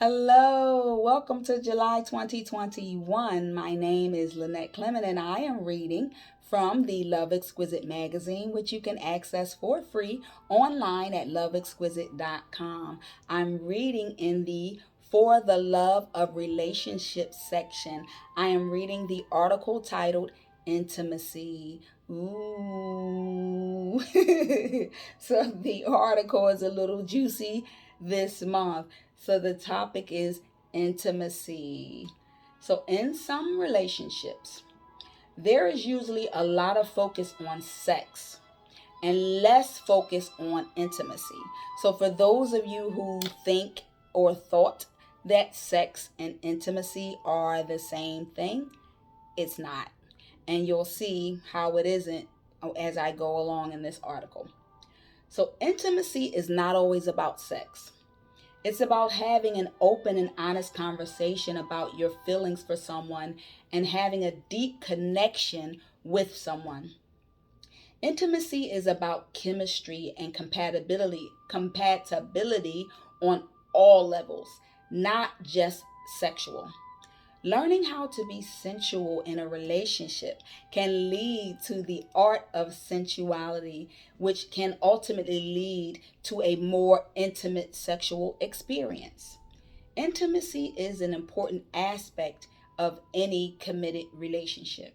Hello, welcome to July 2021. My name is Lynette Clement and I am reading from the Love Exquisite Magazine, which you can access for free online at loveexquisite.com. I'm reading in the For the Love of Relationships section. I am reading the article titled Intimacy. Ooh. So the article is a little juicy this month. So the topic is intimacy. So in some relationships, there is usually a lot of focus on sex and less focus on intimacy. So for those of you who think or thought that sex and intimacy are the same thing, it's not. And you'll see how it isn't as I go along in this article. So intimacy is not always about sex. It's about having an open and honest conversation about your feelings for someone and having a deep connection with someone. Intimacy is about chemistry and compatibility on all levels, not just sexual. Learning how to be sensual in a relationship can lead to the art of sensuality, which can ultimately lead to a more intimate sexual experience. Intimacy is an important aspect of any committed relationship.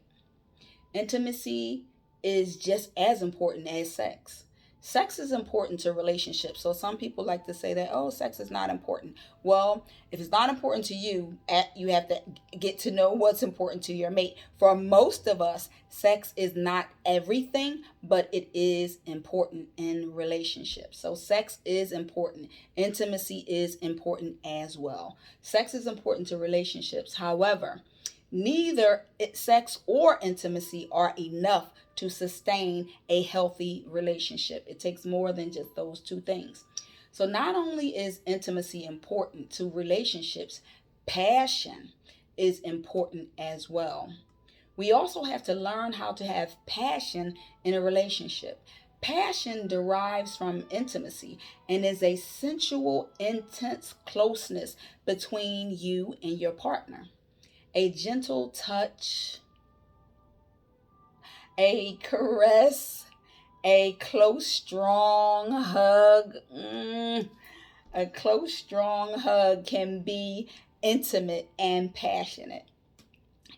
Intimacy is just as important as sex. Sex is important to relationships. So some people like to say that, oh, sex is not important. Well, if it's not important to you, you have to get to know what's important to your mate. For most of us, sex is not everything, but it is important in relationships. So sex is important. Intimacy is important as well. Sex is important to relationships. However, neither sex or intimacy are enough to sustain a healthy relationship. It takes more than just those two things. So, not only is intimacy important to relationships, passion is important as well. We also have to learn how to have passion in a relationship. Passion derives from intimacy and is a sensual, intense closeness between you and your partner. A gentle touch, a caress, a close, strong hug. A close, strong hug can be intimate and passionate.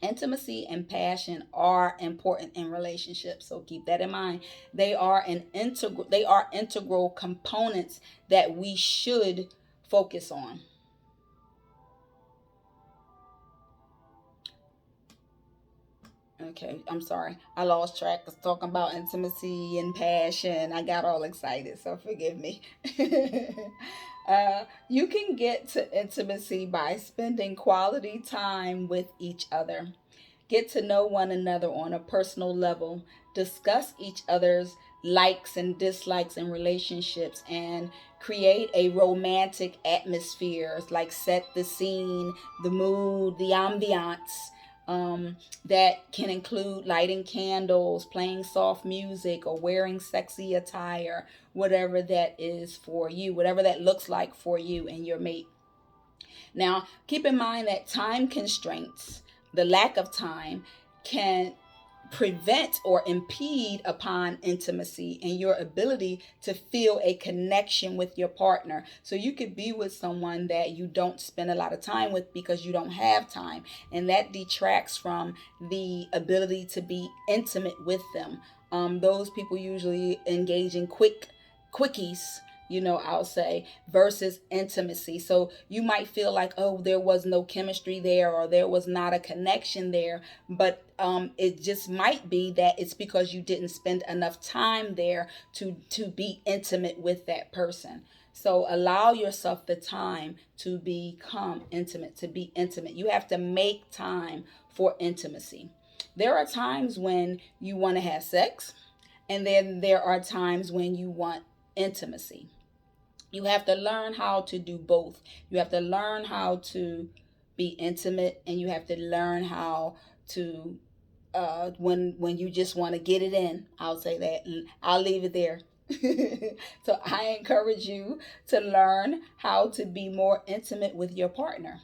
Intimacy and passion are important in relationships, so keep that in mind. They are integral components that we should focus on. Okay, I'm sorry. I lost track of talking about intimacy and passion. I got all excited, so forgive me. You can get to intimacy by spending quality time with each other. Get to know one another on a personal level. Discuss each other's likes and dislikes in relationships and create a romantic atmosphere. Like set the scene, the mood, the ambiance that can include lighting candles, playing soft music, or wearing sexy attire, whatever that is for you, whatever that looks like for you and your mate. Now, keep in mind that time constraints, the lack of time, can prevent or impede upon intimacy and your ability to feel a connection with your partner. So you could be with someone that you don't spend a lot of time with because you don't have time, and that detracts from the ability to be intimate with them. Those people usually engage in quickies, I'll say, versus intimacy. So you might feel like, oh, there was no chemistry there or there was not a connection there, but it just might be that it's because you didn't spend enough time there to be intimate with that person. So allow yourself the time to become intimate, to be intimate. You have to make time for intimacy. There are times when you want to have sex, and then there are times when you want intimacy. You have to learn how to do both. You have to learn how to be intimate, and you have to learn how to when you just want to get it in. I'll say that, and I'll leave it there. So I encourage you to learn how to be more intimate with your partner.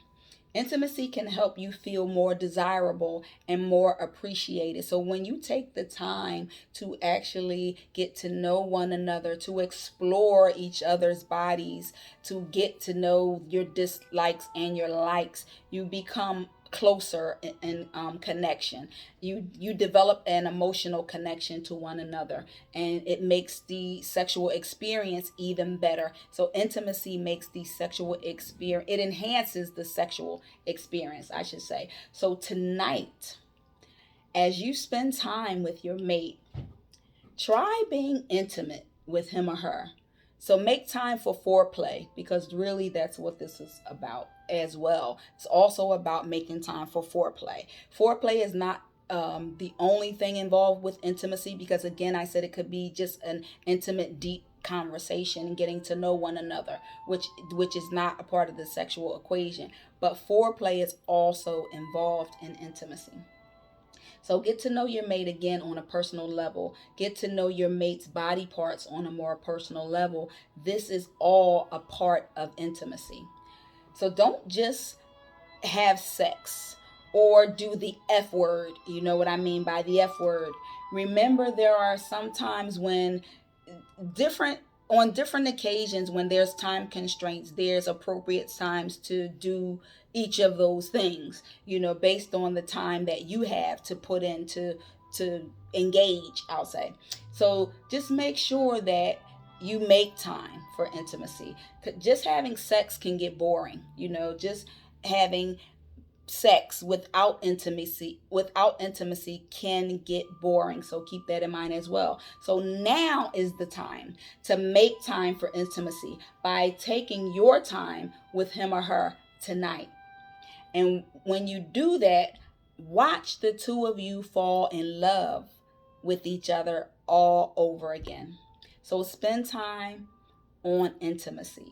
Intimacy can help you feel more desirable and more appreciated. So, when you take the time to actually get to know one another, to explore each other's bodies, to get to know your dislikes and your likes, you become closer in connection. You develop an emotional connection to one another, and it makes the sexual experience even better. So intimacy makes the sexual experience, it enhances the sexual experience, I should say. So tonight, as you spend time with your mate, try being intimate with him or her. So make time for foreplay, because really that's what this is about as well. It's also about making time for foreplay. Foreplay is not the only thing involved with intimacy, because again, I said it could be just an intimate, deep conversation and getting to know one another, which is not a part of the sexual equation. But foreplay is also involved in intimacy. So get to know your mate again on a personal level. Get to know your mate's body parts on a more personal level. This is all a part of intimacy. So don't just have sex or do the F word. You know what I mean by the F word. Remember, there are some times when different on different occasions, when there's time constraints, there's appropriate times to do each of those things, based on the time that you have to put into to engage, I'll say. So just make sure that you make time for intimacy. Just having sex can get boring, just having sex without intimacy can get boring. So keep that in mind as well. So now is the time to make time for intimacy by taking your time with him or her tonight. And when you do that, watch the two of you fall in love with each other all over again. So spend time on intimacy.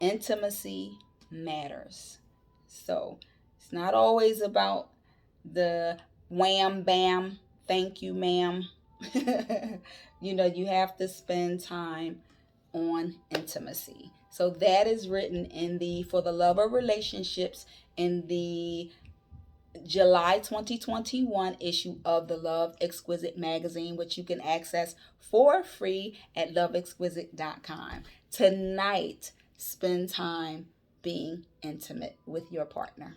Intimacy matters. So it's not always about the wham bam, thank you, ma'am. You have to spend time on intimacy. So that is written in the For the Love of Relationships in the July 2021 issue of the Love Exquisite Magazine, which you can access for free at loveexquisite.com. Tonight, spend time being intimate with your partner.